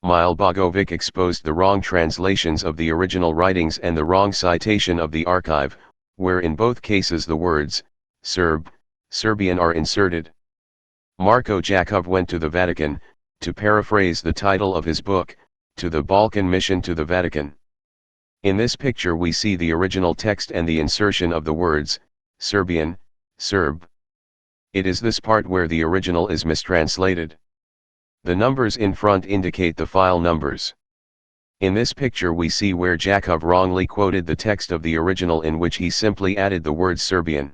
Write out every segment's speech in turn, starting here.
Mile Bogović exposed the wrong translations of the original writings and the wrong citation of the archive, where in both cases the words, Serb, Serbian are inserted. Marko Jačov went to the Vatican, to paraphrase the title of his book, To the Balkan Mission to the Vatican. In this picture we see the original text and the insertion of the words, Serbian, Serb. It is this part where the original is mistranslated. The numbers in front indicate the file numbers. In this picture we see where Jačov wrongly quoted the text of the original in which he simply added the word Serbian.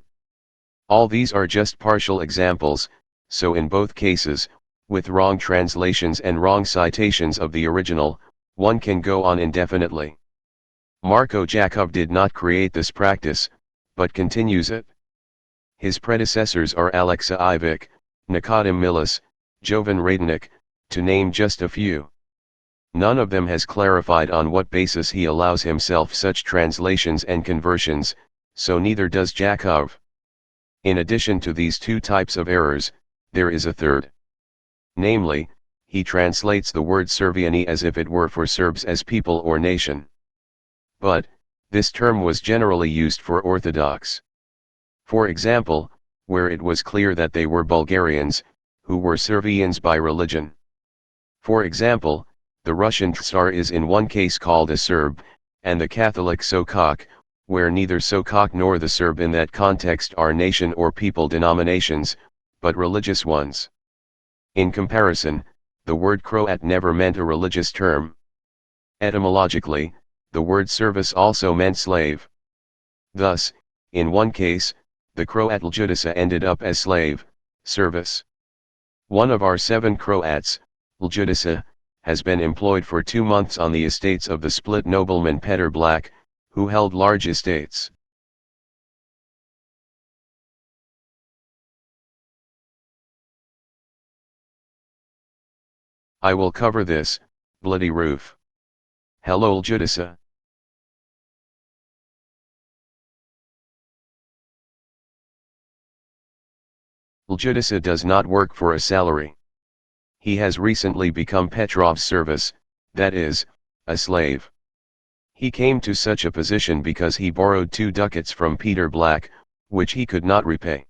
All these are just partial examples, so in both cases, with wrong translations and wrong citations of the original, one can go on indefinitely. Marko Jačov did not create this practice, but continues it. His predecessors are Aleksa Ivić, Nikodim Milaš, Jovan Radonić, to name just a few. None of them has clarified on what basis he allows himself such translations and conversions, so neither does Jačov. In addition to these two types of errors, there is a third. Namely, he translates the word Serviani as if it were for Serbs as people or nation. But, this term was generally used for Orthodox. For example, where it was clear that they were Bulgarians, who were Servians by religion. For example, the Russian tsar is in one case called a Serb, and the Catholic Šokac, where neither Šokac nor the Serb in that context are nation or people denominations, but religious ones. In comparison, the word Croat never meant a religious term. Etymologically, the word service also meant slave. Thus, in one case, the Croat Ljutiša ended up as slave, service. One of our 7 Croats, Ljutiša, has been employed for 2 months on the estates of the split nobleman Petar Black, who held large estates. I will cover this, bloody roof. Hello Ljutiša. Ljutiša does not work for a salary. He has recently become Petrov's service, that is, a slave. He came to such a position because he borrowed 2 ducats from Petar Black, which he could not repay.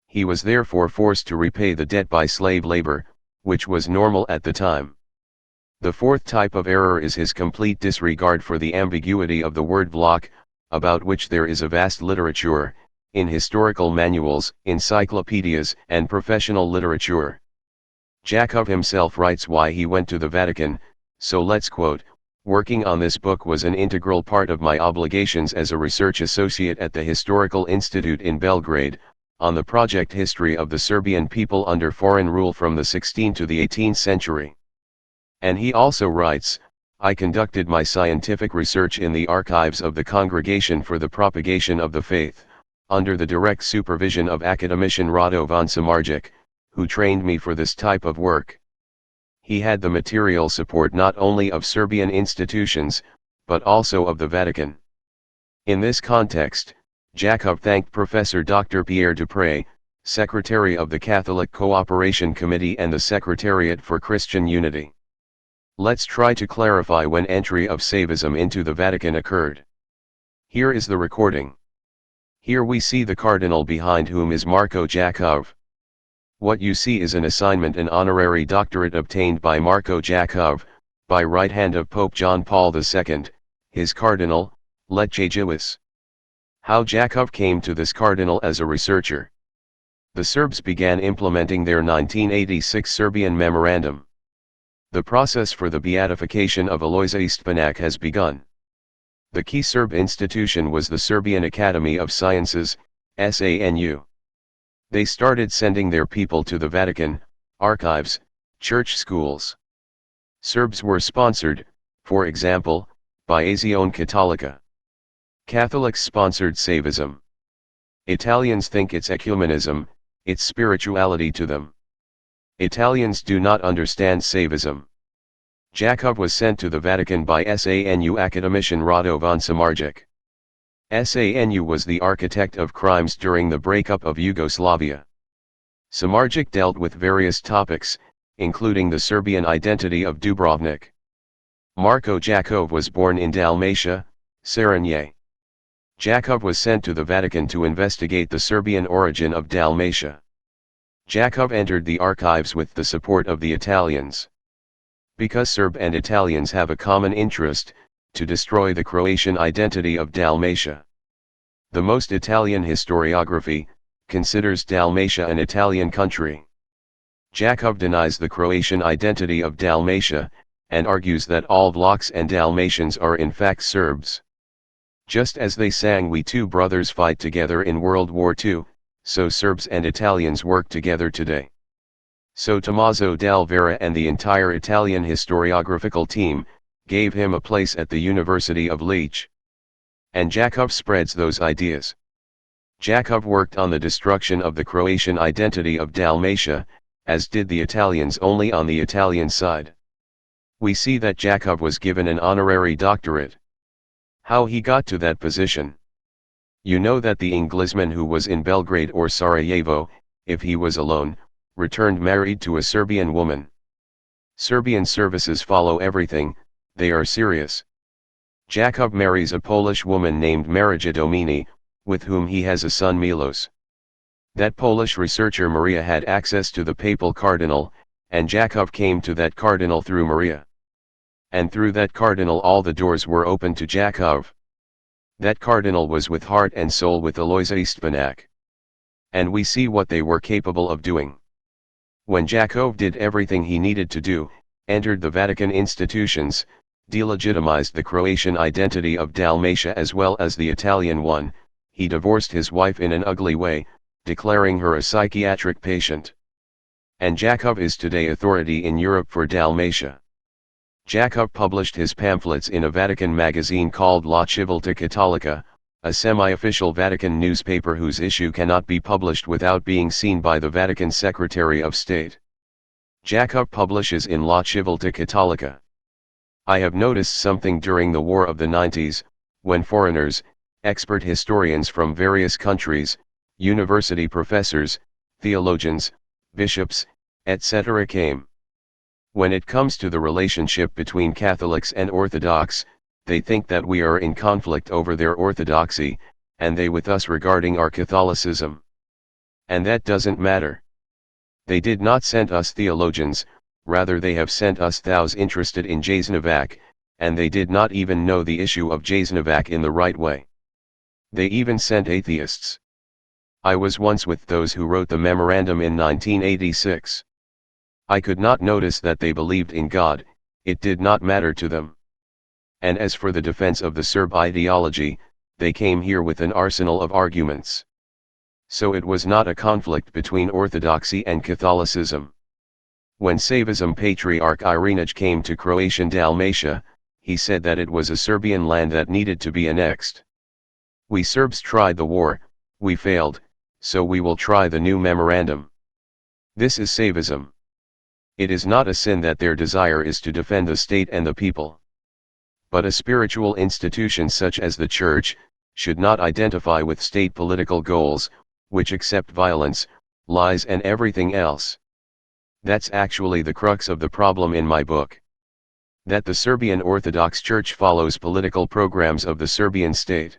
He was therefore forced to repay the debt by slave labor, which was normal at the time. The fourth type of error is his complete disregard for the ambiguity of the word block, about which there is a vast literature, in historical manuals, encyclopedias, and professional literature. Jačov himself writes why he went to the Vatican, so let's quote, "Working on this book was an integral part of my obligations as a research associate at the Historical Institute in Belgrade, on the project history of the Serbian people under foreign rule from the 16th to the 18th century. And he also writes, I conducted my scientific research in the archives of the Congregation for the Propagation of the Faith, under the direct supervision of academician Radovan Samardzic, who trained me for this type of work. He had the material support not only of Serbian institutions, but also of the Vatican." In this context, Jačov thanked Professor Dr. Pierre Dupré, Secretary of the Catholic Cooperation Committee and the Secretariat for Christian Unity. Let's try to clarify when entry of Saivism into the Vatican occurred. Here is the recording. Here we see the cardinal behind whom is Marko Jačov. What you see is an assignment, an honorary doctorate obtained by Marko Jačov, by right hand of Pope John Paul II, his cardinal, Letjajiwis. How Jačov came to this cardinal as a researcher. The Serbs began implementing their 1986 Serbian memorandum. The process for the beatification of Alojza Stepinac has begun. The key Serb institution was the Serbian Academy of Sciences, SANU. They started sending their people to the Vatican, archives, church schools. Serbs were sponsored, for example, by Azione Cattolica. Catholics sponsored Saivism. Italians think it's ecumenism, it's spirituality to them. Italians do not understand Saivism. Jačov was sent to the Vatican by SANU academician Radovan Samardzic. SANU was the architect of crimes during the breakup of Yugoslavia. Samardzic dealt with various topics, including the Serbian identity of Dubrovnik. Marko Jačov was born in Dalmatia, Serbian. Jačov was sent to the Vatican to investigate the Serbian origin of Dalmatia. Jačov entered the archives with the support of the Italians. Because Serb and Italians have a common interest, to destroy the Croatian identity of Dalmatia. The most Italian historiography considers Dalmatia an Italian country. Jačov denies the Croatian identity of Dalmatia, and argues that all Vlachs and Dalmatians are in fact Serbs. Just as they sang "We Two Brothers Fight Together" in World War II, so Serbs and Italians work together today. So Tommaso Dal Vera and the entire Italian historiographical team gave him a place at the University of Lecce. And Jačov spreads those ideas. Jačov worked on the destruction of the Croatian identity of Dalmatia, as did the Italians, only on the Italian side. We see that Jačov was given an honorary doctorate. How he got to that position? You know that the Englishman who was in Belgrade or Sarajevo, if he was alone, returned married to a Serbian woman. Serbian services follow everything, they are serious. Jačov marries a Polish woman named Marija Domini, with whom he has a son Milos. That Polish researcher Maria had access to the papal cardinal, and Jačov came to that cardinal through Maria. And through that cardinal all the doors were open to Jačov. That cardinal was with heart and soul with Alojza Stepinac. And we see what they were capable of doing. When Jačov did everything he needed to do, entered the Vatican institutions, delegitimized the Croatian identity of Dalmatia as well as the Italian one, he divorced his wife in an ugly way, declaring her a psychiatric patient. And Jačov is today authority in Europe for Dalmatia. Jačov published his pamphlets in a Vatican magazine called La Civiltà Cattolica, a semi-official Vatican newspaper whose issue cannot be published without being seen by the Vatican Secretary of State. Jačov publishes in La Civiltà Cattolica. I have noticed something during the War of the 90s, when foreigners, expert historians from various countries, university professors, theologians, bishops, etc. came. When it comes to the relationship between Catholics and Orthodox, they think that we are in conflict over their orthodoxy, and they with us regarding our Catholicism. And that doesn't matter. They did not send us theologians, rather they have sent us those interested in Jasnovac, and they did not even know the issue of Jasnovac in the right way. They even sent atheists. I was once with those who wrote the memorandum in 1986. I could not notice that they believed in God, it did not matter to them. And as for the defense of the Serb ideology, they came here with an arsenal of arguments. So it was not a conflict between Orthodoxy and Catholicism. When Savism Patriarch Irenage came to Croatian Dalmatia, he said that it was a Serbian land that needed to be annexed. We Serbs tried the war, we failed, so we will try the new memorandum. This is Savism. It is not a sin that their desire is to defend the state and the people. But a spiritual institution such as the Church, should not identify with state political goals, which accept violence, lies and everything else. That's actually the crux of the problem in my book. That the Serbian Orthodox Church follows political programs of the Serbian state.